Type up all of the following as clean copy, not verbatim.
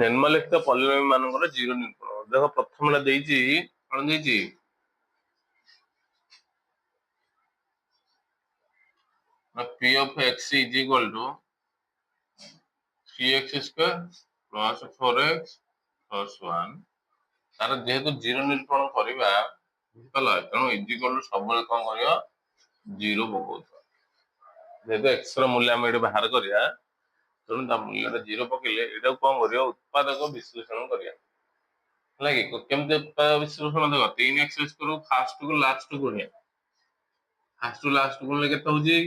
ନିମ୍ନଲିଖିତ ପଲିନୋମିଆଲ ମାନଙ୍କର ଜିରୋ ନିରୂପଣ। ଦେଖ ପ୍ରଥମଟା ଦେଇଛି କଣ ଦେଇଛି p of x is equal to 3x square plus 4x plus 1 ତାର ଯେହେତୁ ଜିରୋ ନିରୂପଣ କରିବା ବୁଝିପାରିଲ ତେଣୁ ଇଜ ଇକ୍ୱାଲ ଟୁ ସବୁବେଳେ କଣ କରିବ ଜିରୋ ପକଉଥିବ। ଯେହେତୁ x ର ମୂଲ୍ୟ ଆମେ ଏଠି ବାହାର କରିବା ତେଣୁ ତା ମୂଲ୍ୟଟା ଜିରୋ ପକେଇଲେ ଏଇଟାକୁ କଣ କରିବ ଉତ୍ପାଦକ ବିଶ୍ଳେଷଣ କରିବା ହେଲା କି କେମିତି ଉତ୍ପାଦକ ବିଶ୍ଳେଷଣ ଦେଖ 3x ସ୍କୋୟାର ଫାର୍ଷ୍ଟ କୁ ଲାଷ୍ଟ କୁ ଗୁଣିଆ ଫାର୍ଷ୍ଟ କୁ ଲାଷ୍ଟ ଗୁଣିଲେ କେତେ ହଉଛି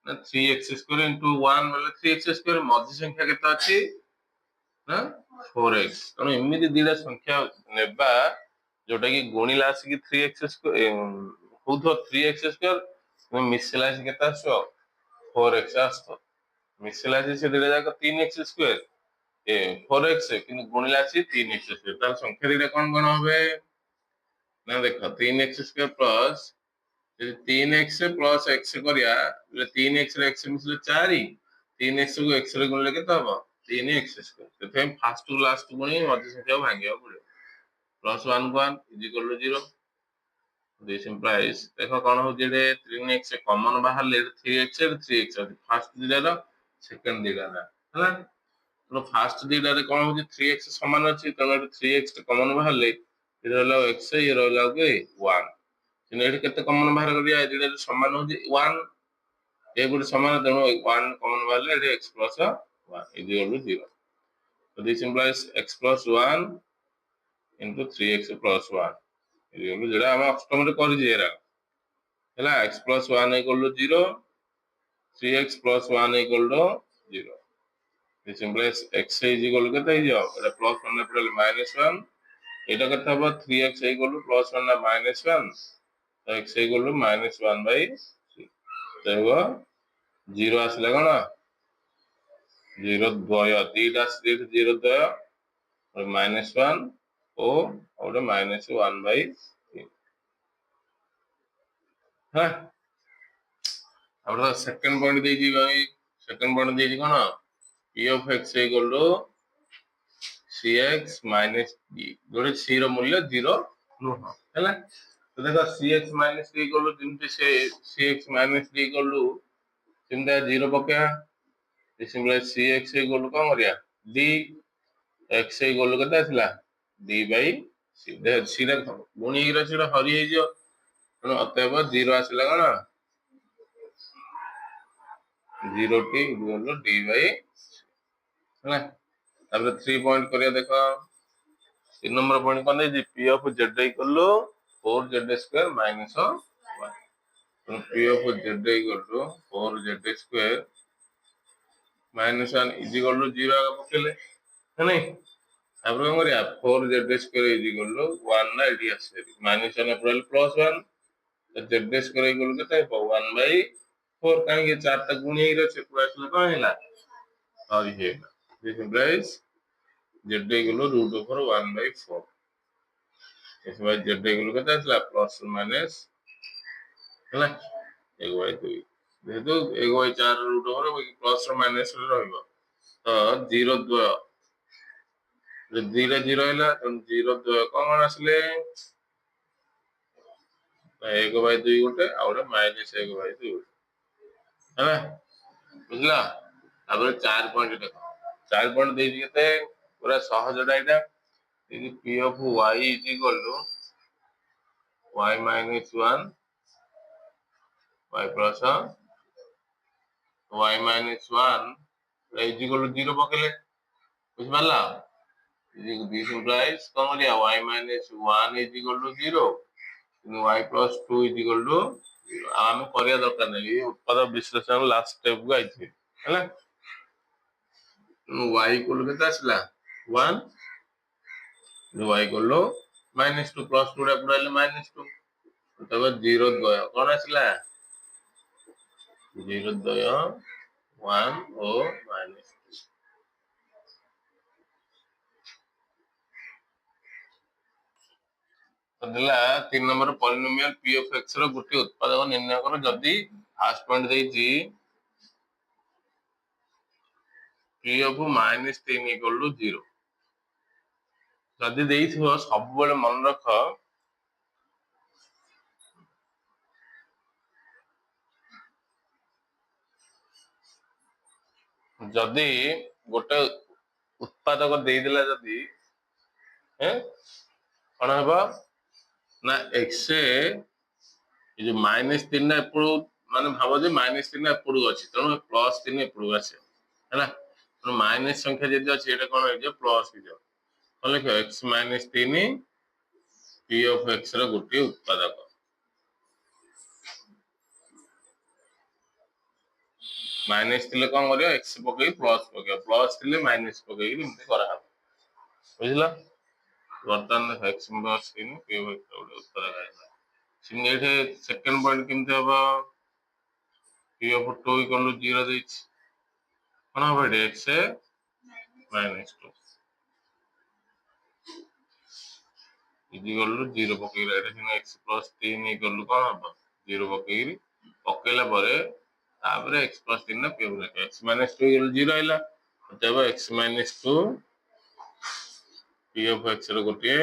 ନା 3x ସ୍କୋୟାର into 1 ବୋଲେ 3x ସ୍କୋୟାର ମଝି ସଂଖ୍ୟା କେତେ ଅଛି ନା 4x ତେଣୁ ଏମିତି ଦିଟା ସଂଖ୍ୟା ନେବା ଯୋଉଟା କି ଗୁଣିଲା ଆସିକି 3x ହଉଥିବ 3x ସ୍କୋୟାର ମିଶିଲା ଆସିକି କେତେ ଆସିବ 4x ଆସିବ ମିଶିଲା ଆସିକି ସେ ଦିଟା ଯାକ 3x ସ୍କୋୟାର 4x କିନ୍ତୁ ଗୁଣିଲା ଆସିକି 3x ସ୍କୋୟାର ତାର ସଂଖ୍ୟା ଦିଟା କଣ হবে ନା ଦେଖ 3x ସ୍କୋୟାର ପ୍ଲସ ଯଦି 3x ପ୍ଲସ x କରିବା 3x ରେ x ମିଶିଲେ 4 3x କୁ x ରେ ଗୁଣିଲେ କେତେ ହବ 3x ସ୍କୋୟାର ସେଥିପାଇଁ ଫାର୍ଷ୍ଟ ଟୁ ଲାଷ୍ଟ ଗୁଣି ମଝି ସଂଖ୍ୟାକୁ ଭାଙ୍ଗିବାକୁ ପଡିବ ପ୍ଲସ 1 କୁ 1 is equal to 0 this implies ଦେଖ କଣ ହଉଛି ଏଠି 3x କମନ ବାହାରିଲେ 3x ରେ 3x ଅଛି ଫାର୍ଷ୍ଟ ଦିଟାର ସେକେଣ୍ଡ ଦିଟାର ହେଲା ତେଣୁ ଫାର୍ଷ୍ଟ ଦିଟାରେ କଣ ହଉଛି 3x ସମାନ ଅଛି ତେଣୁ ଏଠି 3x କମନ ବାହାରିଲେ ଏ ରହିଲା x ଇଏ ରହିଲା 1 କିନ୍ତୁ ଏଠି କେତେ କମନ ବାହାର କରିବା ଏ ଦିଟା ସମାନ ହଉଛି 1 ଏ ଗୋଟେ ସମାନ ତେଣୁ 1 କମନ ବାହାରିଲେ ଏଠି x plus 1 is equal to 0 so this implies x plus 1 into 3x plus 1 is equal to যেটা আমরা অষ্টমରେ କରିଛେ এরা ହେଲା x plus 1 equal to 0 3x plus 1 equal to 0 this implies x is equal to କେତେ ହେଇଯିବ ଏଟା ପ୍ଲସ 1 ପଡିଲେ -1 ଏଟା କେତେ ହବ 3x equal to plus 1 ନା -1 ତ x equal to -1/3 ତ ହେବ 0 ଆସିଲା କଣ 0 ଦ୍ୱୟ ଦିଟା 0 ଦ୍ୱୟ -1 ଓ ଗୋଟେ -1/3 ହଁ আমরা সেকেন্ড পয়েন্ট ଦେଇଛି ଭାଇ ସେକେଣ୍ଡ ପଏଣ୍ଟ ଦେଇଛି କଣ p of x equal to cx minus d ଯୋଉଠି c ର ମୂଲ୍ୟ 0 ନୁହଁ ହେଲା ତ ଦେଖ cx minus d equal to ଯେମିତି ସେ cx minus d equal to ଯେମିତି 0 ପକେଇବା this implies cx equal to କଣ କରିବା d x equal to କେତେ ଆସିଲା d by c c ଟା ଗୁଣି ହେଇକି ଅଛି ହରି ହେଇଯିବ ତେଣୁ ଅତଏବ 0 ଆସିଲା କଣ 0 t equal to d by ହେଲା ତାପରେ 3 ପଏଣ୍ଟ କରିବା ଦେଖ 3 ନମ୍ବର ପଏଣ୍ଟ କଣ ଦେଇଛି p of z equal to 4z square minus 1 ତେଣୁ p of z equal to 4z square minus 1 is equal to 0 ଆଗ ପକେଇଲେ ନା ନାଇଁ ତାପରେ କଣ କରିବା 4z square is equal to 1 ନା ଏଠି ଆସିବ minus 1 ପଡିଲେ plus 1 z square equal to କେତେ ହେବ 1/4 କାହିଁକି 4 ଟା ଗୁଣି ହେଇକି ଅଛି ପୁରା ଆସିଲେ କଣ ହେଲା ହରି ହେଇଗଲା this implies z equal to root over 1/4 ଏଥିପାଇଁ z equal to କେତେ ଆସିଲା plus minus ହେଲା 1/2 ଯେହେତୁ 1/4 root over plus minus ରହିବ ତ 0 ଦ୍ୱୟ ଯଦି 0 ହେଲା ତେଣୁ 0 ଦ୍ୱୟ କଣ ଆସିଲେ 1/2 ଗୋଟେ ଆଉ ଗୋଟେ -1/2 ହେଲା ବୁଝିଲା ତାପରେ 4 ପଏଣ୍ଟ ଦେଖ 4 ପଏଣ୍ଟ ଦେଇଛି କେତେ ପୁରା ସହଜଟା ଏଇଟା ଦେଇଛି p of y is equal to y minus 1 y plus y minus 1 is equal to 0 ପକେଇଲେ ବୁଝିପାରିଲା this implies କଣ କରିବା y minus 1 is equal to 0 y plus 2 is equal to 0 ଆମେ କରିବା ଦରକାର ନାହିଁ ଏ ଉତ୍ପାଦ ବିଶ୍ଳେଷଣ ଲାଷ୍ଟ ଷ୍ଟେପ କୁ ଆଇଛି ହେଲା y equal to କେତେ ଆସିଲା 1 y equal to -2 plus 2 ଟା ପୁରାଇଲେ -2 ତବେ 0 ଦ୍ୱୟ କଣ ଆସିଲା 0 ଦ୍ୱୟ 1 ଓ -2 ହେଲା 3 number polynomial p of x ର ଗୋଟିଏ ଉତ୍ପାଦକ ନିର୍ଣ୍ଣୟ କର ଯଦି ଫାର୍ଷ୍ଟ ପଏଣ୍ଟ ଦେଇଛି p of -3 equal to 0 जदि देइथिबो सब बेले मन रख जदि गोटे उत्पादक देदेला जदि कौन हम ना एक्स जो -3 एपड़ मान भाव जे -3 एपड़ अच्छी तेणु +3 एपड़ आस है माइनस संख्या जी अच्छी ये कौन हो प्लस हो लिख एक्स -3 पी ऑफ एक्स रो गोटे उत्पादक माइनस थे कौन कर एक्स पकई प्लस प्लस थे माइनस पकई बुझल बर्तमान एक्स +3 पी ऑफ एक्स गोटे उत्पादक ये सेकेंड पॉइंट केमती हम पी ऑफ 2 इक्वल 0 देछि कौन हम एक्स -2 इक्वल 0 पकईला एक्स +3 इक्वल कौन हम 0 पकई पकईला एक्स +3 ना पी ऑफ एक्स -2 इक्वल 0 आइला तब एक्स -2 पी ऑफ एक्स रो गोटे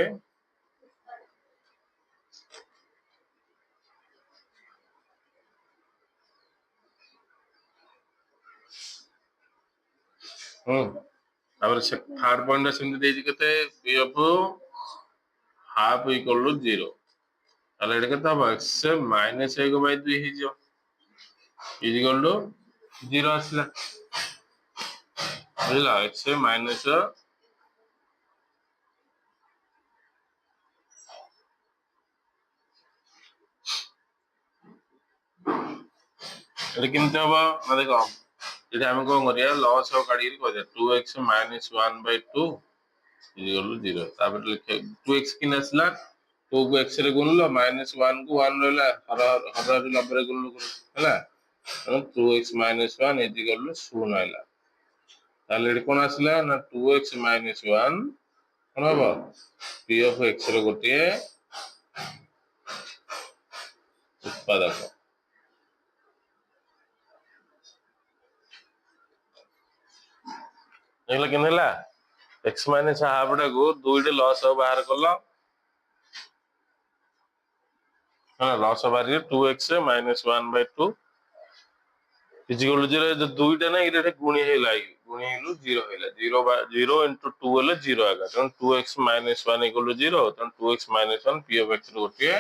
थर्ड पॉइंट सेमती देछि केते पी ऑफ हाफ इक्वल 0 ताले एटा केते हम एक्स -1/2 हे जो इक्वल 0 आसला बुझला एक्स माइनस एटा केमती हम ना देखो ये आम कौन कर लॉस काढ़ी 2x -1/2 इक्वल 0 लिखे 2x कि आसला 2 को x रे गुणल -1 को 1 रहा हर लब्बे गुणल है 2x -1 इक्वल 0 आइला ताले कौन आसला ना 2x -1 कौन हम पी ऑफ एक्स रो गोटे उत्पादक एक्स माइनस हाफ टा को 2 लॉस बाहर कल लॉस बाहर 2x -1/2 इक्वल 0 दुईटा ना ये गुणी गुणी 0 0 0 × 2 हेले 0 आगा तेणु 2x -1 इक्वल 0 तेणु 2x -1 पी ऑफ एक्स गोटे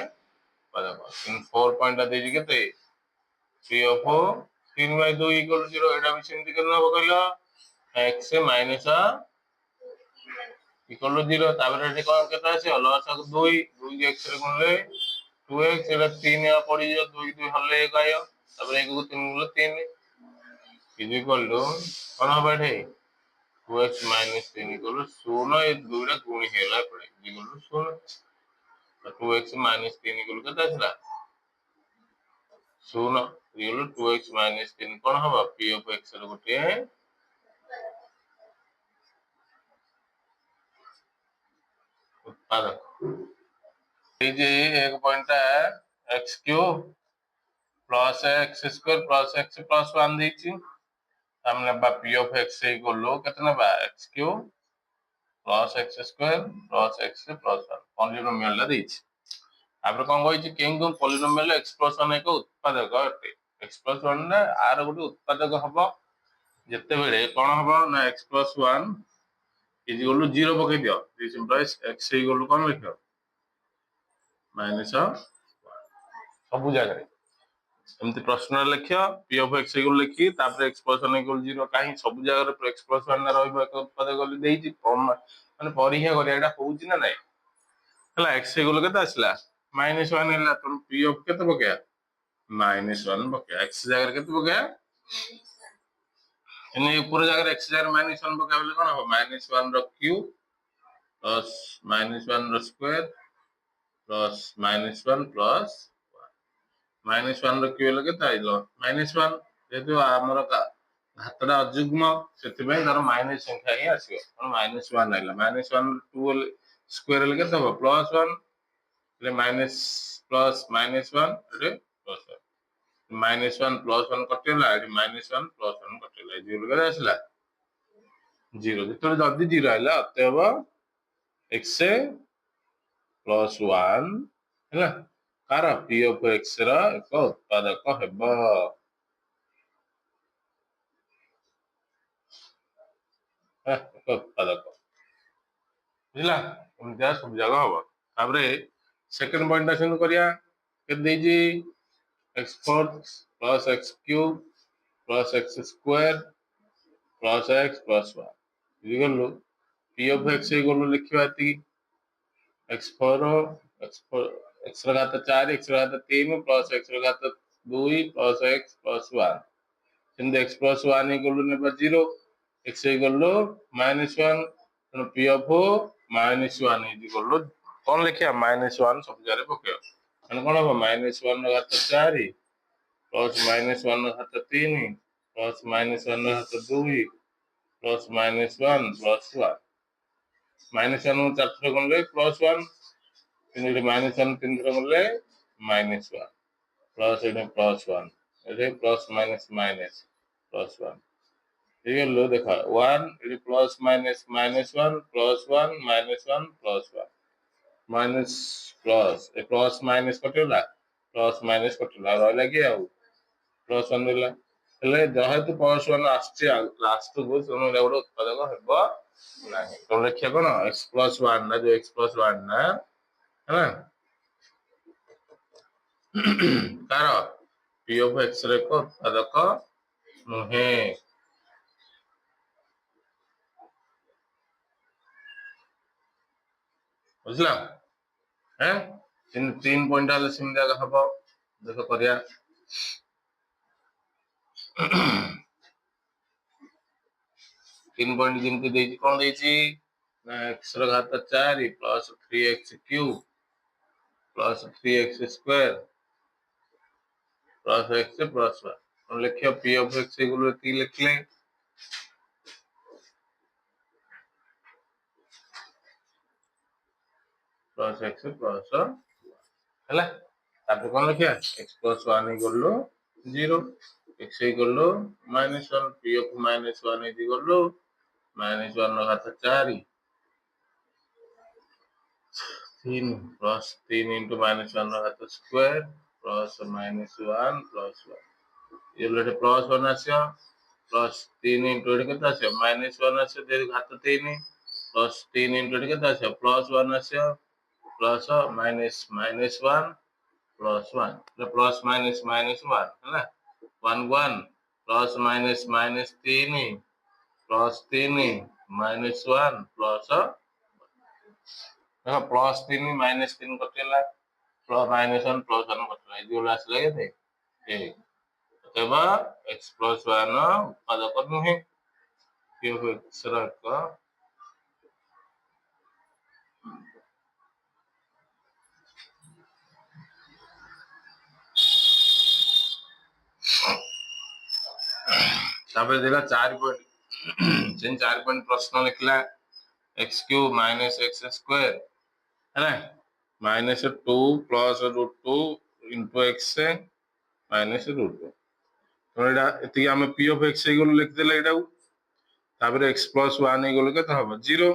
4 पॉइंट देछि केते पी ऑफ 3/2 इक्वल 0 एटा भी सेमती करना हो कहलो x इक्वल 0 तापर एठी कोन केते आसी लॉस 2 2 x रे गुणले 2x एटा 3 पड़ी जो 2 2 हले 1 आयो तापर 1 को 3 गुणले 3 इक्वल कौन हम एठे 2x -3 इक्वल 0 ये दुईटा गुणी हेला पड़े इक्वल 0 2x -3 इक्वल केते आछला 0 इक्वल 2x -3 कौन हम पी ऑफ एक्स रो गोटे उत्पादक ये जे एक point x cube plus X square plus X plus 1 देछि हमने बा पी ऑफ एक्स इक्वल केतना बा X cube plus X square plus X plus 1 polynomial ला देछि आपर कोन कहिछि केन पॉलिनोमियल एक्स प्लस 1 एक उत्पादक अटे एक्स प्लस 1 ना आर गोटे उत्पादक हबो जेते बेले कोन हबो ना एक्स प्लस 1 इक्वल 0 पकई दियो दिस इंप्लाइज एक्स इक्वल कोन लिखो माइनस सब जगह एमती प्रश्न लिख पी ऑफ एक्स इक्वल लिखी तापर एक्स प्लस 1 इक्वल 0 काहे सब जगह एक्स प्लस 1 रहइबो एक उत्पादक गली देछि माने परीक्षा करिया एटा होउछि ना नै हला एक्स इक्वल केते आसला -1 हला त पी ऑफ केते पकया -1 पकया एक्स जगह केते पकया एने ऊपर जगह एक्स जगह -1 पकया बोले कोन हो -1 रो क्यूब प्लस -1 रो स्क्वायर प्लस -1 प्लस -1 रो क्यूब केते आइलो -1 जेतु हमर घातटा अजुग्म सेति तार माइनस संख्या ही आसीबो -1 आइला -1 2 स्क्वायर ले केते हो +1 ले माइनस प्लस -1 रे प्लस 1 -1 प्लस 1 कटेला -1 प्लस 1 कटेला 0 के आसला 0 जेतो जदी 0 आइला अतएव x प्लस 1 है कार p of x ର ଏକ ଉତ୍ପାଦକ ହେବ। ଏକ ଉତ୍ପାଦକ ବୁଝିଲା ଏମିତିଆ ସବୁ ଜାଗା ହବ। ତାପରେ ସେକେଣ୍ଡ ପଏଣ୍ଟଟା ସେମିତି କରିବା କେତେ ଦେଇଛି x4 plus x cube plus x square plus x plus 1 ବୁଝିଗଲୁ p of x ହେଇଗଲୁ ଲେଖିବା ଏତିକି x4 x ର ଘାତ 4 x ର ଘାତ 3 plus x ର ଘାତ 2 plus x plus 1 ସେମିତି x plus 1 ହେଇଗଲୁ ନେବା 0 x ହେଇଗଲୁ -1 ତେଣୁ p of -1 ହେଇଗଲୁ କଣ ଲେଖିବା -1 ସବୁ ଜାଗାରେ ପକେଇବା ମାନେ କଣ ହବ -1 ର ଘାତ 4 plus -1 ର ଘାତ 3 plus -1 ର ଘାତ 2 plus -1 plus 1 -1 କୁ 4 ଥର ଗଲେ +1 କିନ୍ତୁ ଏଠି -1 3 ଥର ଗଲେ -1 ପ୍ଲସ୍ ଏଠି +1 ଏଠି ପ୍ଲସ୍ ମାଇନସ୍ ମାଇନସ୍ +1 ହେଇଗଲୁ ଦେଖ 1 ଏଠି ପ୍ଲସ୍ ମାଇନସ୍ -1 +1 -1 +1 ମାଇନସ୍ ପ୍ଲସ୍ ଏ ପ୍ଲସ୍ ମାଇନସ୍ କଟିଗଲା ପ୍ଲସ୍ ମାଇନସ୍ କଟିଗଲା ରହିଲା କି ଆଉ +1 ରହିଲା ହେଲେ ଯେହେତୁ +1 ଆସିଛି ଲାଷ୍ଟକୁ ତେଣୁ ଏଇଟା ଗୋଟେ ଉତ୍ପାଦକ ହେବ ନାହିଁ ତେଣୁ ଲେଖିବା କଣ x plus 1 ନା ଯୋଉ x plus 1 ନା ହେଲା ତାର p of x ର ଏକ ଉତ୍ପାଦକ ନୁହେଁ ବୁଝିଲା ତିନି ପଏଣ୍ଟ ହେଲେ ସେମିତି ଜାଗା ହବ ଦେଖ କରିବା ତିନି ପଏଣ୍ଟ ଯେମିତି ଦେଇଛି କଣ ଦେଇଛି ନା x ର ଘାତ 4 plus 3x cube plus 3x square plus x plus 1 ଲେଖିବ p of x ଏଗୁলো ଏତିକି ଲେଖିଲେ plus x plus ହେଲା ତାପରେ କଣ ଲେଖିବା x plus 1 ହେଇଗଲୁ 0 x ହେଇଗଲୁ -1 p of -1 ହେଇଗଲୁ -1 ର ଘାତ 4 3 plus 3 into -1 ର ଘାତ ସ୍କ୍ୱାର plus -1 plus 1 ଏଗୁলো ପ୍ଲସ୍ 1 ଆସିବ ପ୍ଲସ୍ 3 into ଏଠି କେତେ ଆସିବ -1 ଆସିବ ଯେହେତୁ ଘାତ 3 ପ୍ଲସ୍ 3 into ଏଠି କେତେ ଆସିବ ପ୍ଲସ୍ 1 ଆସିବ plus -1 plus 1 plus minus minus 1 ହେଲା 1 1 plus minus minus 3 plus 3 minus 1 plus ଦେଖ plus 3 minus 3 କଟିଗଲା plus minus 1 plus 1 କଟିଗଲା ଏଇ ଯୋଉ ଆସିଲା କେତେ ଏ ଅତଏବ x plus 1 ଉତ୍ପାଦକ ନୁହେଁ p of x ର ଏକ ତାପରେ ଦେଲା 4 ପଏଣ୍ଟ ସେ 4 ପଏଣ୍ଟ ପ୍ରଶ୍ନ ଲେଖିଲା x cube minus x square ହେଲା -2 plus √2 into x minus √2 ତ ଏଇଟା ଏତିକି ଆମେ p of x ହେଇଗଲୁ ଲେଖିଦେଲେ ଏଇଟାକୁ ତାପରେ x plus 1 ହେଇଗଲୁ କେତେ ହବ 0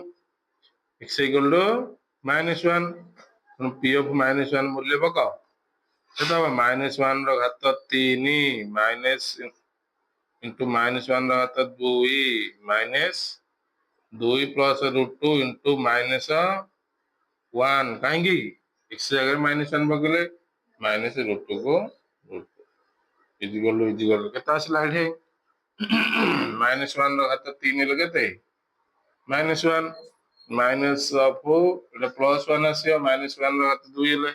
x ହେଇଗଲୁ -1 ତେଣୁ p of -1 ମୂଲ୍ୟ ପକ କେତେ ହବ -1 ର ଘାତ 3 ମାଇନସ୍ into -1 ର ଘାତ 2 ମାଇନସ୍ 2 plus √2 into -1 କାହିଁକି x ଜାଗାରେ -1 ପକେଇଲେ -√2 କୁ ଇଜିଗଲୁ କେତେ ଆସିଲା ଏଠି -1 ର ଘାତ 3 ରେ କେତେ -1 ମାଇନସ୍ ଅଫ୍ ଏଟା +1 ଆସିବ -1 ର ଘାତ 2 ହେଲେ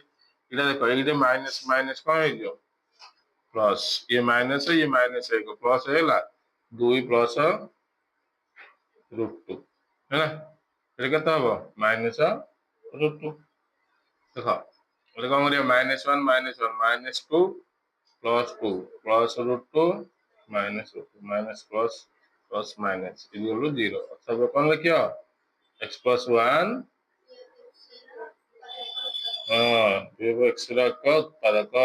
ଏଇଟା ଦେଖ ଏଇଟା ମାଇନସ୍ ମାଇନସ୍ କଣ ହେଇଯିବ ପ୍ଲସ୍ ଇଏ ମାଇନସ୍ ହେଇଗଲା ପ୍ଲସ୍ ହେଇଗଲା 2 plus √2 ହେଲା ଏଟା କେତେ ହବ -√2 ଦେଖ ଏଟା କଣ କରିବା -1 -1 -2 plus 2 plus √2 minus plus plus minus equal to 0 ଅର୍ଥାତ କଣ ଲେଖିବ x plus 1 p of x ର ଏକ ଉତ୍ପାଦକ